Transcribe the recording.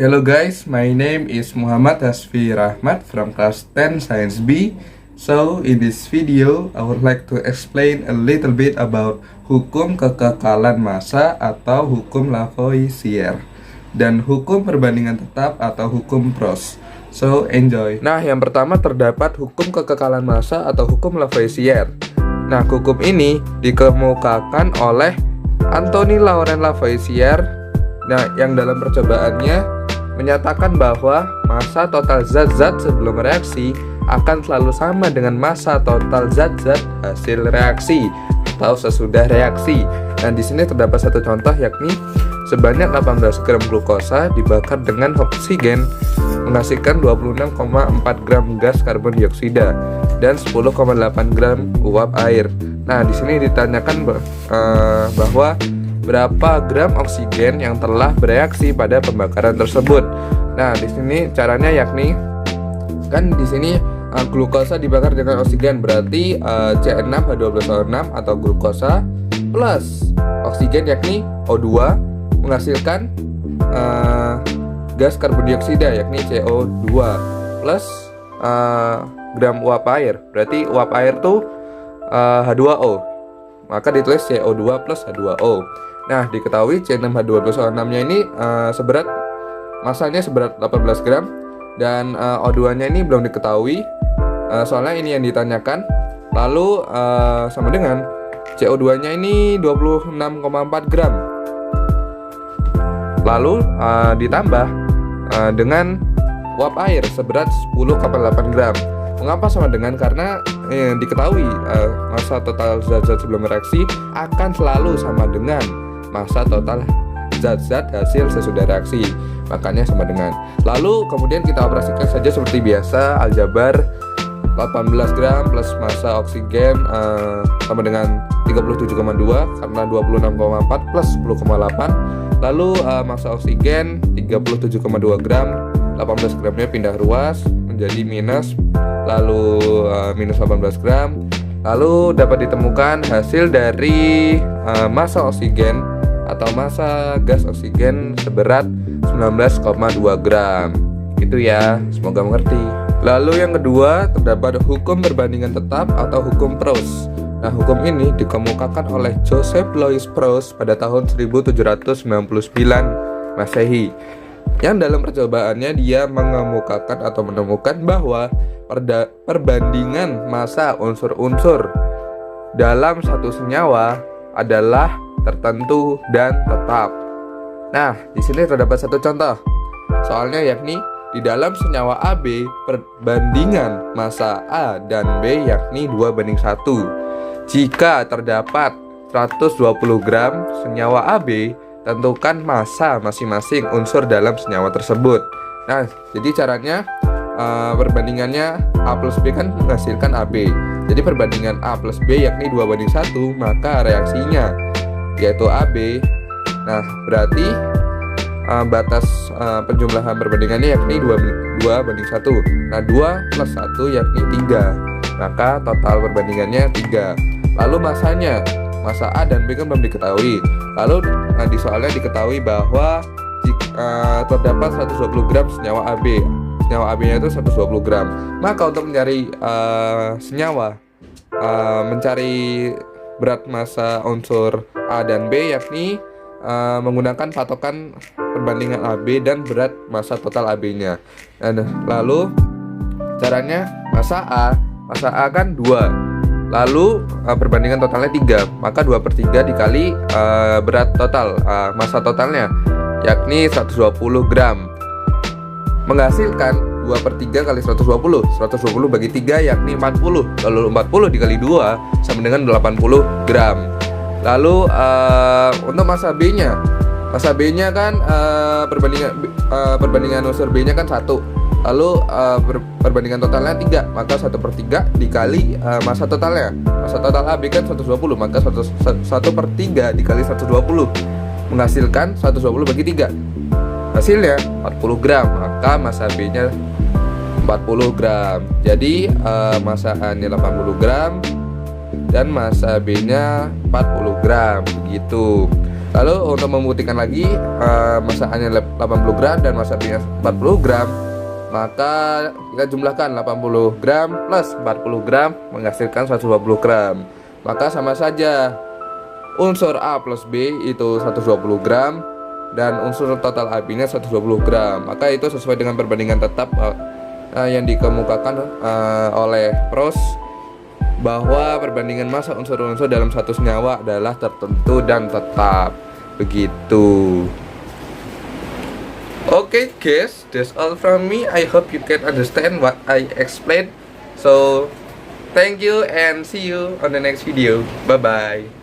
Hello guys, my name is Muhammad Hasfi Rahmat from class 10 Science B. So in this video, I would like to explain a little bit about hukum kekekalan massa atau hukum Lavoisier dan hukum perbandingan tetap atau hukum Proust. So enjoy. Nah, yang pertama terdapat hukum kekekalan massa atau hukum Lavoisier. Nah, hukum ini dikemukakan oleh Anthony Laurent Lavoisier. Nah, yang dalam percobaannya menyatakan bahwa massa total zat-zat sebelum reaksi akan selalu sama dengan massa total zat-zat hasil reaksi atau sesudah reaksi. Nah, di sini terdapat satu contoh, yakni sebanyak 18 gram glukosa dibakar dengan oksigen menghasilkan 26,4 gram gas karbon dioksida dan 10,8 gram uap air. Nah, di sini ditanyakan bahwa berapa gram oksigen yang telah bereaksi pada pembakaran tersebut. Nah, di sini caranya yakni kan di sini glukosa dibakar dengan oksigen, berarti C6H12O6 atau glukosa plus oksigen yakni O2 menghasilkan gas karbon dioksida yakni CO2 plus gram uap air, berarti uap air tuh H2O, maka ditulis CO2 plus H2O. Nah, diketahui C6H12O6-nya ini masanya seberat 18 gram dan O2-nya ini belum diketahui, soalnya ini yang ditanyakan. Lalu sama dengan CO2-nya ini 26,4 gram. Lalu ditambah dengan uap air seberat 10,8 gram. Mengapa sama dengan? Karena diketahui massa total zat-zat sebelum reaksi akan selalu sama dengan massa total zat-zat hasil sesudah reaksi, makanya sama dengan. Lalu kemudian kita operasikan saja seperti biasa, aljabar 18 gram plus massa oksigen sama dengan 37,2 karena 26,4 plus 10,8. Lalu massa oksigen 37,2 gram, 18 gramnya pindah ruas menjadi minus, lalu minus 18 gram. Lalu dapat ditemukan hasil dari massa oksigen atau massa gas oksigen seberat 19,2 gram. Itu ya, semoga mengerti. Lalu yang kedua terdapat hukum perbandingan tetap atau hukum Proust. Nah, hukum ini dikemukakan oleh Joseph Louis Proust pada tahun 1799 Masehi. Yang dalam percobaannya dia mengemukakan atau menemukan bahwa perbandingan massa unsur-unsur dalam satu senyawa adalah tertentu dan tetap. Nah, di sini terdapat satu contoh. Soalnya yakni di dalam senyawa AB perbandingan massa A dan B yakni 2:1. Jika terdapat 120 gram senyawa AB, tentukan massa masing-masing unsur dalam senyawa tersebut. Nah, jadi caranya perbandingannya A plus B kan menghasilkan AB. Jadi perbandingan A plus B yakni 2:1, maka reaksinya yaitu AB. Nah, berarti batas penjumlahan perbandingannya yakni 2:1. Nah, 2 plus 1 yakni 3, maka total perbandingannya 3. Lalu massanya, massa A dan B kan belum diketahui. Lalu di soalnya diketahui bahwa terdapat 120 gram senyawa AB. Senyawa AB nya itu 120 gram. Maka untuk mencari senyawa, mencari berat massa unsur A dan B yakni menggunakan patokan perbandingan AB dan berat massa total AB-nya. Lalu caranya massa A kan 2. Lalu perbandingan totalnya 3, maka 2/3 dikali berat total, massa totalnya yakni 120 gram menghasilkan 2/3 kali 120. 120 bagi 3 yakni 40. Lalu 40 dikali 2 sama dengan 80 gram. Lalu untuk massa B-nya kan perbandingan unsur B-nya kan 1. Lalu perbandingan totalnya 3, maka 1/3 dikali massa totalnya. Massa total AB kan 120, maka 1/3 dikali 120 menghasilkan 120 bagi 3. Hasilnya 40 gram, maka massa B-nya 40 gram. Jadi massa A-nya 80 gram dan massa B-nya 40 gram begitu. Lalu untuk membuktikan lagi massa A nya 80 gram dan massa B nya 40 gram, maka kita jumlahkan 80 gram plus 40 gram menghasilkan 120 gram. Maka sama saja, unsur A plus B itu 120 gram dan unsur total AB nya 120 gram. Maka itu sesuai dengan perbandingan tetap yang dikemukakan oleh Proust, bahwa perbandingan massa unsur-unsur dalam satu senyawa adalah tertentu dan tetap. Begitu. Okay guys, that's all from me. I hope you can understand what I explained. So thank you and see you on the next video. Bye bye.